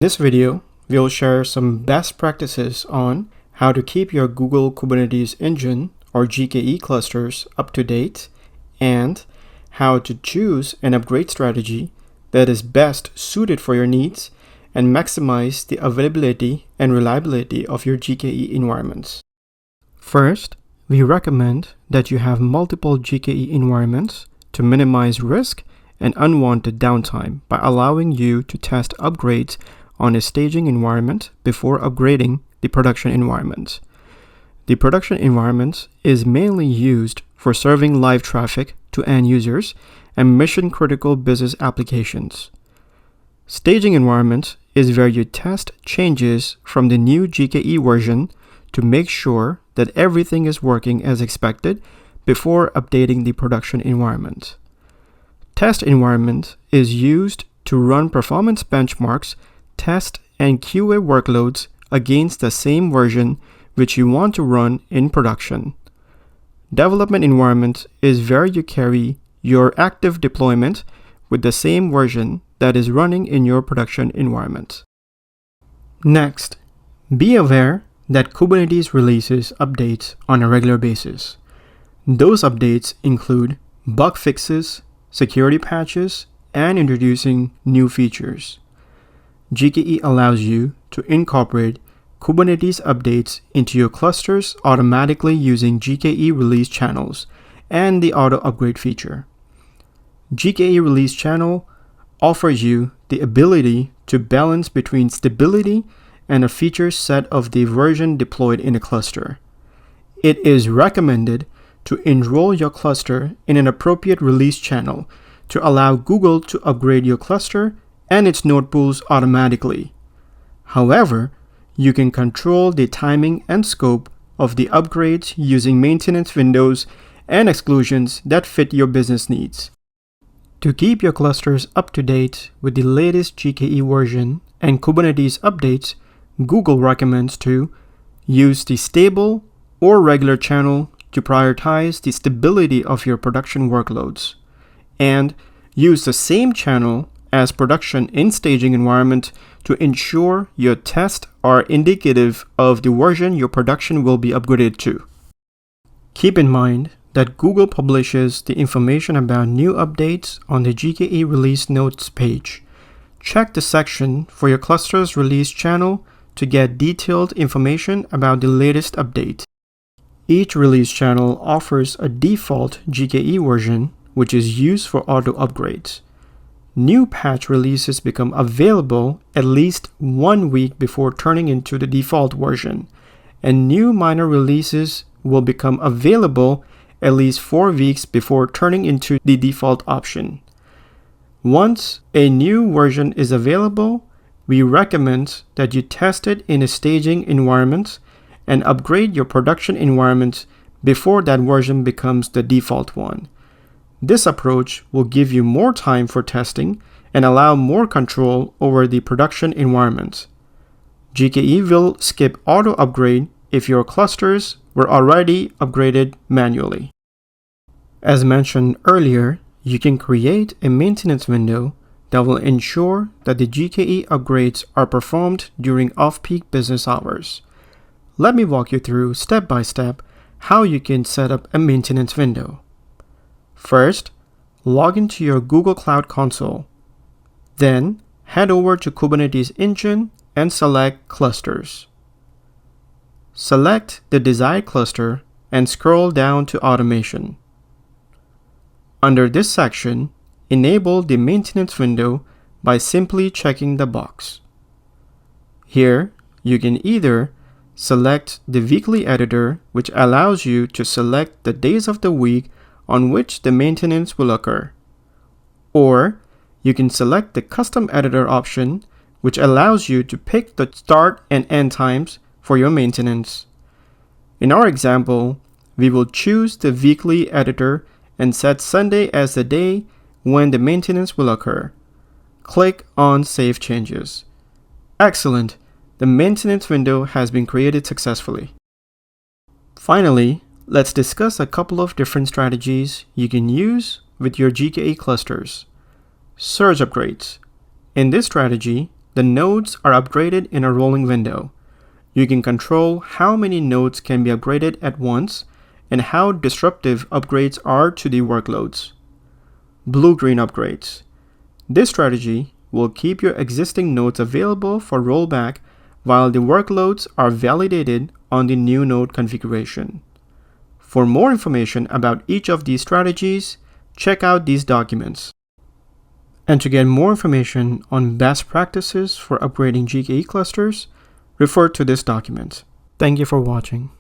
this video, we'll share some best practices on how to keep your Google Kubernetes Engine or GKE clusters up to date and how to choose an upgrade strategy that is best suited for your needs and maximize the availability and reliability of your GKE environments. First, we recommend that you have multiple GKE environments to minimize risk and unwanted downtime by allowing you to test upgrades on a staging environment before upgrading the production environment. The production environment is mainly used for serving live traffic to end users and mission-critical business applications. Staging environment is where you test changes from the new GKE version to make sure that everything is working as expected before updating the production environment. Test environment is used to run performance benchmarks, test and QA workloads against the same version which you want to run in production. Development environment is where you carry your active deployment with the same version that is running in your production environment. Next, be aware that Kubernetes releases updates on a regular basis. Those updates include bug fixes, security patches, and introducing new features. GKE allows you to incorporate Kubernetes updates into your clusters automatically using GKE release channels and the auto upgrade feature. GKE release channel offers you the ability to balance between stability and a feature set of the version deployed in a cluster. It is recommended to enroll your cluster in an appropriate release channel to allow Google to upgrade your cluster and its node pools automatically. However, you can control the timing and scope of the upgrades using maintenance windows and exclusions that fit your business needs. To keep your clusters up to date with the latest GKE version and Kubernetes updates, Google recommends to use the stable or regular channel to prioritize the stability of your production workloads, and use the same channel as production in staging environment to ensure your tests are indicative of the version your production will be upgraded to. Keep in mind that Google publishes the information about new updates on the GKE release notes page. Check the section for your cluster's release channel to get detailed information about the latest update. Each release channel offers a default GKE version, which is used for auto upgrades. New patch releases become available at least 1 week before turning into the default version, and new minor releases will become available at least 4 weeks before turning into the default option. Once a new version is available, we recommend that you test it in a staging environment and upgrade your production environment before that version becomes the default one. This approach will give you more time for testing and allow more control over the production environment. GKE will skip auto upgrade if your clusters were already upgraded manually. As mentioned earlier, you can create a maintenance window that will ensure that the GKE upgrades are performed during off-peak business hours. Let me walk you through step by step how you can set up a maintenance window. First, log into your Google Cloud Console. Then, head over to Kubernetes Engine and select Clusters. Select the desired cluster and scroll down to Automation. Under this section, enable the maintenance window by simply checking the box. Here, you can either select the weekly editor, which allows you to select the days of the week on which the maintenance will occur. Or you can select the custom editor option, which allows you to pick the start and end times for your maintenance. In our example, we will choose the weekly editor and set Sunday as the day when the maintenance will occur. Click on Save Changes. Excellent! The maintenance window has been created successfully. Finally, let's discuss a couple of different strategies you can use with your GKE clusters. Surge upgrades. In this strategy, the nodes are upgraded in a rolling window. You can control how many nodes can be upgraded at once and how disruptive upgrades are to the workloads. Blue-green upgrades. This strategy will keep your existing nodes available for rollback while the workloads are validated on the new node configuration. For more information about each of these strategies, check out these documents. And to get more information on best practices for upgrading GKE clusters, refer to this document. Thank you for watching.